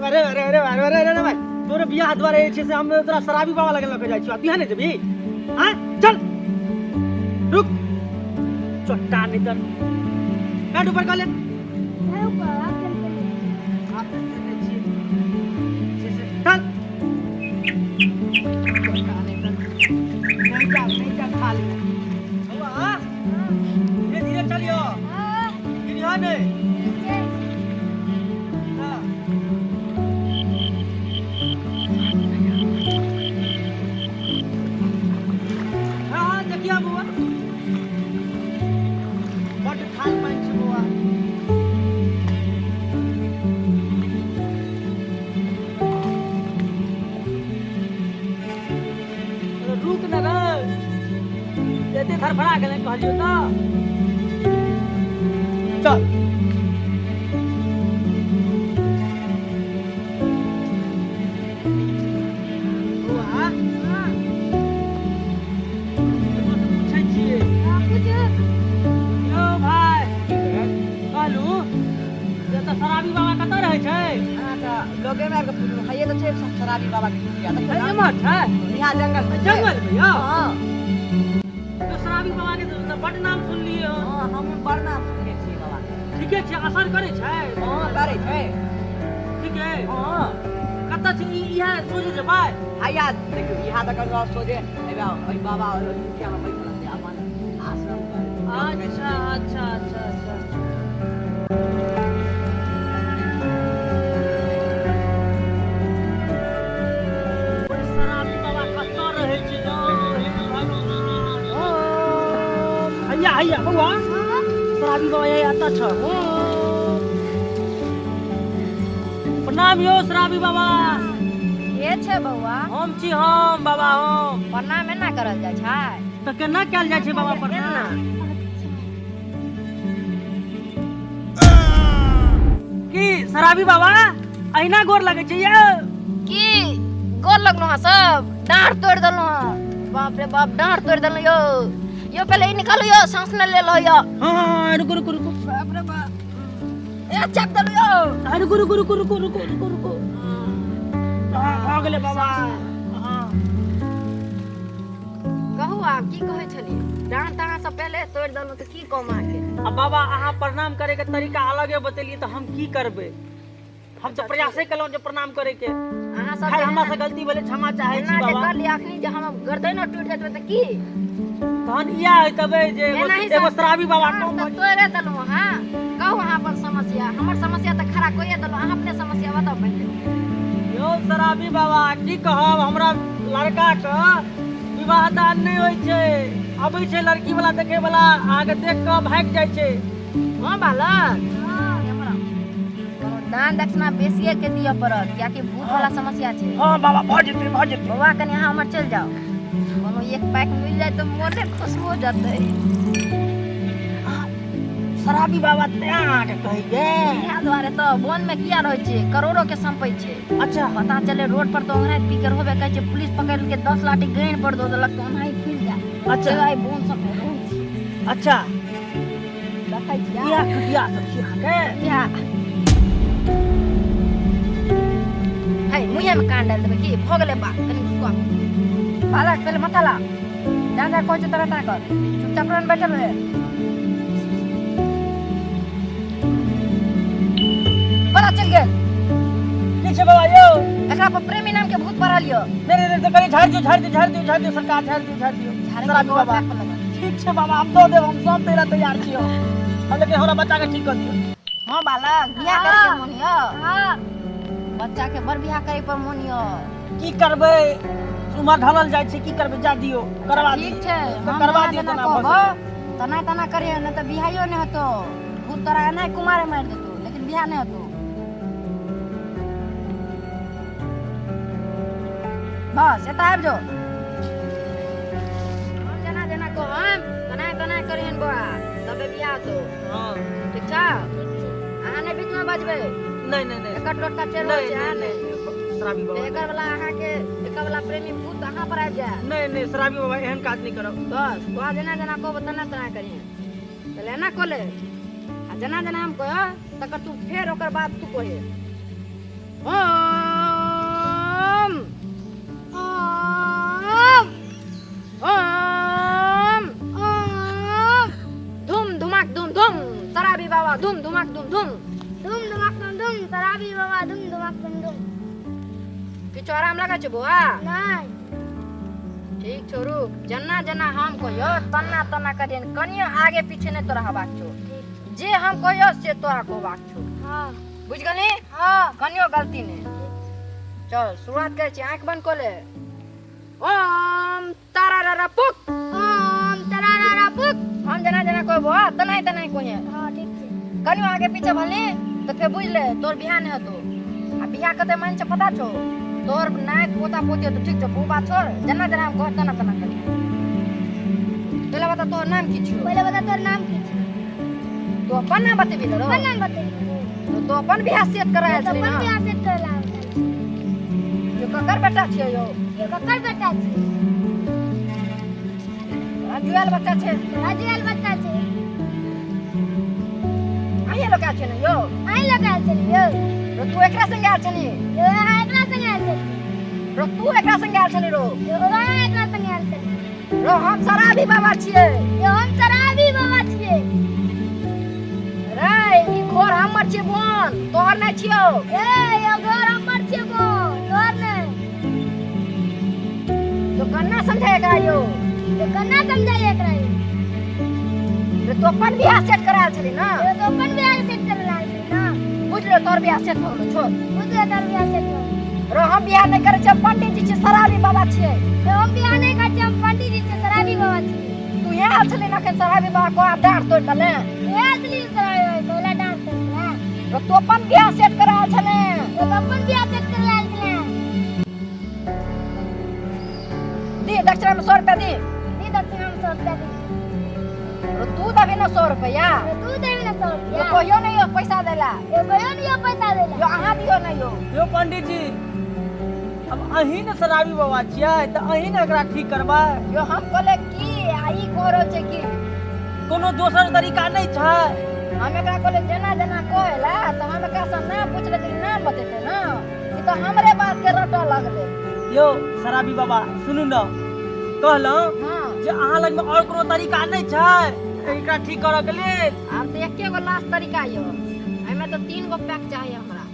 अरे अरे अरे अरे अरे अरे भाई तोरे बियाह द्वारे छे से हम तोरा शराबी बाबा लगे लेके जाई छी तू है ने जबी हां चल रुक चट्टा नितर बैठ ऊपर कर ले है ऊपर आप आप से चल चट्टा नितर नहीं जा खाली हुआ धीरे धीरे चलियो हां गिरिया ने क्या बुआ बट खाल पाइन छ बुआ रुक न रे एते धरफड़ा गेले कहलियो त चल शराबी बाबा कत रहे छै हां त लोगे में के पूछो हइए त छै शराबी बाबा के कुटिया त हइए मत है यहां जंगल में हां तो शराबी बाबा के तो बड नाम सुन लिए हां हम बड़ नाम सुनले छी बाबा ठीके छै असर करे छै हां करे छै ठीक है हां कत छी इहा सोजे जेबै हइया देखियो इहा त कनो सोजे एबा ओइ बाबा और कुटिया में बैठल छै अपन आश्रम पर अच्छा अच्छा अच्छा अच्छा आइया बउआ शराबी बाबा यही आता छ प्रणाम यो शराबी बाबा के छै बउआ हम छी हम बाबा हम प्रणाम एना करल जाय छै त केना कैल जाय छै बाबा प्रणाम की शराबी बाबा अहिना गोर लगे छै यौ की गोर लगलो हां सब डांट तोड़ देलो हां बाप रे बाप डांट तोड़ देलो यो पहले ही निकालो यो सांस न ले लो यो हां रुको रुको रुको बाप रे बाप ए चक दलो यो रुको रुको रुको रुको रुको रुको रुको हां गेले बाबा हां कहू आप की कहै छली डांट ताहा से पहले तोड़ देलो त की कम आके अब बाबा अहाँ प्रणाम करे के तरीका अलगे बतेलिए त हम की करबे हम तो प्रयासे कलौ जे प्रणाम करे के अहाँ सब हमरा से गलती भेले क्षमा चाहे छी बाबा कर लिया अखनी जे हम गर्दन टूट जेतबे त की तहन इया है तबे जे एगो शराबी बाबा को तोरे देलो हां कहू अहाँ अपन समस्या हमर समस्या त खरा कोइए देलो अहाँ अपने समस्या बताओ पहले यो शराबी बाबा की कहब हमरा लड़का के विवाह दान नहीं होय छै अबै छै लड़की वाला देखे वाला आगे देख के भाग जाय छै हां बालक दान दक्षिणा बेसिए के दिया पड़त कियाकि भूत वाला समस्या छै हां बाबा भ जेतै बाबा कनी अहाँ हमर चल जाओ कोनो एक पैक मिल जाए तो मोटे खुश हो जाते शराबी बाबा त्या के कहिए इहा द्वारे तो वन में किया रहै छै करोड़ों के संपत्ति छै अच्छा पता चले रोड पर तो ओहने पीकर होबे कहै छै पुलिस पकड़ के 10 लाठी गैन पर दो देलक तो ओहने फिर जा अच्छा आई बोन सब रहै छै अच्छा देखै छी किया खटिया सब छी के या है मुहे में कान डाल देबे की भगले बा कनी घुसवा बालक पहले मत ला जान जा कोई तरह ता कर चुपचाप रन बैठल रहे पता चल गेल की छै बाबा यो एकरा पर प्रेमी नाम के भूत पड़ा लियो नहीं तो कनी झाड़ दियो सरकार झाड़ दियो शराबी बाबा ठीक छै बाबा हम दो देब हम सब तेरा तैयार छियो हम लेकिन हमरा बच्चा के ठीक कर दियो हां बालक बियाह करे के मन यो हां बच्चा के बर बियाह करे पर मन यो की करबे उमर ढलल जाय छै की करबे जा दियो करवा दी ठीक छै करवा दियो तना तना तना करे न त बियाहियो नै हतो भूत तोरा एना कुमारे मार देतो लेकिन बियाह नै हतो बस एता आब जो हम जना जना को हम तना करियन बा तबे बियाह तो हां ठीक छै अहाँ नै बीच में बजबे नहीं एकर लोटका चल रहल छै नै शराबी बाबा एकर वाला अहाँ के एकर वाला प्रेमी भूत अहाँ पर आ जाए नहीं शराबी बाबा एहन काज नहीं करब बस तो जना जना को तना तना करिए चले ना कोले आ जना जना हम कह तकर तू फेर ओकर बाद तू कहे ओम ओम ओम ओम धूम धुमाक धूम धूम शराबी बाबा धूम धुमाक धूम धूम धूम धुमाक धूम धूम शराबी बाबा धूम धुमाक धूम धूम किछु आराम लगा छै बौआ नहीं ठीक छौ रुक जना जना हम कहियो तना तना करियन कनियो आगे पीछे नहीं तोरा हबाक छौ जे हम कहियो से तोरा कहबाक छौ हाँ बुझ गनी हाँ कनियो गलती नहीं चल शुरुआत करे छी आंख बंद कर ले ओम तारारा पुक ओम तरारा पुक हम जना जना कहबो तनाई तनाई कहिए हाँ ठीक है कनियो आगे पीछे भलनी तो फिर बुझ ले तोर बियाह नहीं हतो आ बियाह कते मन से पता छौ तोर नाय पोता पोती तो ठीक छौ वो बात छोड़ जना जना हम कहत तना तना करी पहले बता तोर नाम की छौ पहले बता तोर नाम की छै तो अपन नाम बतेबी रो अपन नाम बता तो अपन बियाह सेट कराया तो छली अपन ना बियाह सेट करला यो ककर बेटा छियो यो ये ककर बेटा छै राजुएल बच्चा छे राजुएल बच्चा छै आये लोग आ छे न यो आई लगा चलियो रो तू एकरा संगे आ छनी यो एकरा संगे आल छै रो तू एकरा संगे आ छनी रो यो एकरा संगे आल छै रो हम शराबी बाबा छिए यो हम शराबी बाबा छियै रे ई घोर हमर छिए बोन तोहर नै छियो ए यो घर हमर छियै गो तोर नै तो कन्ना समझे एकरा यो तो कन्ना समझाई एकरा रे तो अपन बियाह सेट कराया छली ना यो तो अपन बियाह सेट करला छै ना बुझ रे तोर बियाह सेट हो छोड़ बुझे तोर बियाह सेट हो रो हम बियाह नै करे छै पंडित जी छिए शराबी बाबा छिए तो हम बियाह नहीं करते हम पंडित जी से शराबी बाबा छियै तू यहाँ छली ना के शराबी बाबा को डांट तोड़ दले ए असली शराबी तोला डांस करला रो तू अपन बियाह सेट कराया छले तो अपन बियाह सेट करला छै दी दक्षिणा में 100 रुपया दी नी दक्षिणा में 100 रुपया दी रो तू दबी ना 100 रुपया तो तू देबी ना 100 यो रुपया कोयो नहीं हो पैसा देला यो कहियो नहीं पैसा देला यो अहाँ दियो नहीं हो यो पंडित जी अब अहीं ने शराबी बाबा छियै त अहीं ने एकरा ठीक करबै यो हम कहले की आई कोरो छै की कोनो दोसर तरीका नहीं छै हम एकरा कहले जना जना कहला तो हम एकरा से नाम पूछले त नाम बतेते ना ई तो हमरे बात के रटो लगले यो शराबी बाबा सुनू न कहलौं हां जे अहाँ लग में और कोनो तरीका नहीं छै एकरा ठीक करऽ के लेल हम तो एके गो लास्ट तरीका यो एमे तो 3 गो पैक चाहिए हमरा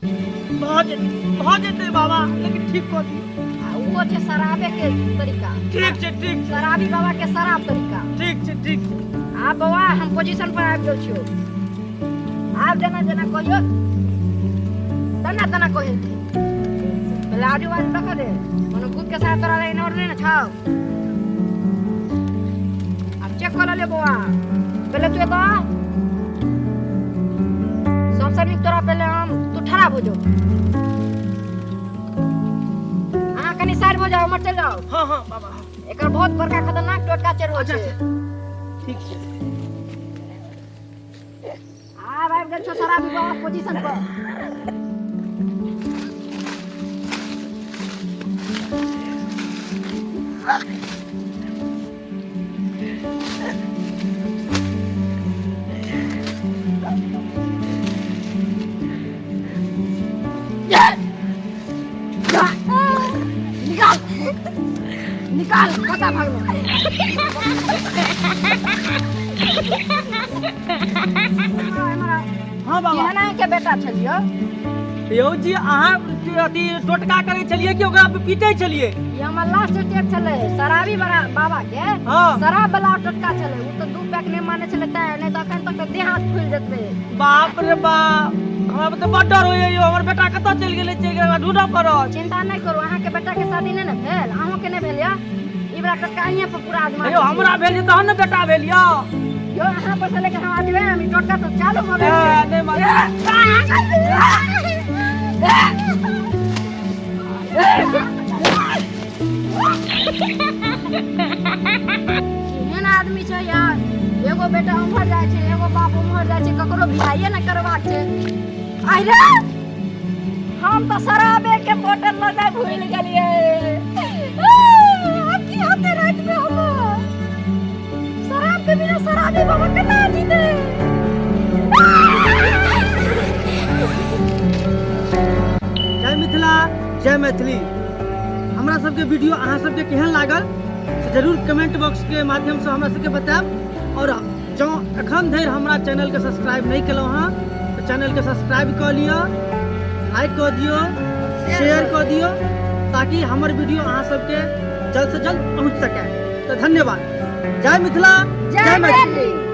भ जेतै बाबा लेकिन ठीक कर दी आ वो छै शराबे के तरीका ठीक छै शराबी बाबा के शराब तरीका ठीक छै आ बाबा हम पोजीशन पर आबि गेल छियो आब जना जना कहियो तना तना कहियो पहले आजू बाजू रख दे कोनो खुद के साथ तोरा इन और नहीं ना छाओ अब चेक कर ले बाबा पहले तू तो सबसे नीक तोरा पहले हम तू ठड़ा हो जाओ अहाँ कनी साइड हो जाओ मत चल जाओ हां बाबा एकर बहुत बड़का खतरनाक टोटका चढ़ हो छै ठीक छै आब आबि गेल छौ शराबी बाबा पोजीशन पर निकाल पता भाग हां बाबा केहना के बेटा छलियो यो जी अहाँ अथी टोटका करे छलिए कि ओकरा पे पीटे छलिए ये हमर लास्ट स्टेप छले शराबी बाबा के हाँ। शराब वाला टोटका छले उ तो 2 पैक नहीं माने छले त नहीं तो अखन तक तो देह हाथ फूल जेते बाप रे बाप हमरा तो बड़ डर होइए यो हमर बेटा कतऽ चलि गेलै छै एकरा ढूंढऽ पड़त चिंता नहीं करू अहाँ के बेटा के शादी नहीं न भेल अहों के नहीं भेल या ई बड़ा टोटका अहिए पर पूरा आजमा यो हमरा भेल जे तहन ने बेटा भेल यो यो अहाँ पर से लेके हम आजबे हम ई टोटका तो चालू हो गेल नहीं मालूम केहन आदमी छै यार एगो बेटा उमर जाय छै एगो बाप उमर जाय छै ककरो बियाहे न करबाक छै आइ रे हम तो शराबे के बोतल लगा भूल गेलिए अब की होते रात में हम शराब के बिना शराबी बाबा केना जीते जय जय मैथिली। हमरा सबके वीडियो अहाँ सबके केहन लागल से जरूर कमेंट बॉक्स के माध्यम से हमरा सबके बताएब। और जँ एखन धरि हमरा चैनल के सब्सक्राइब नहीं केलहुँ हँ तो चैनल के सब्सक्राइब कऽ लिअ, लाइक कऽ दियौ, शेयर कऽ दियौ, ताकि हमर वीडियो अहाँ सबके जल्द से जल्द पहुँच सके। तो धन्यवाद। जय मिथिला, जय मैथिली।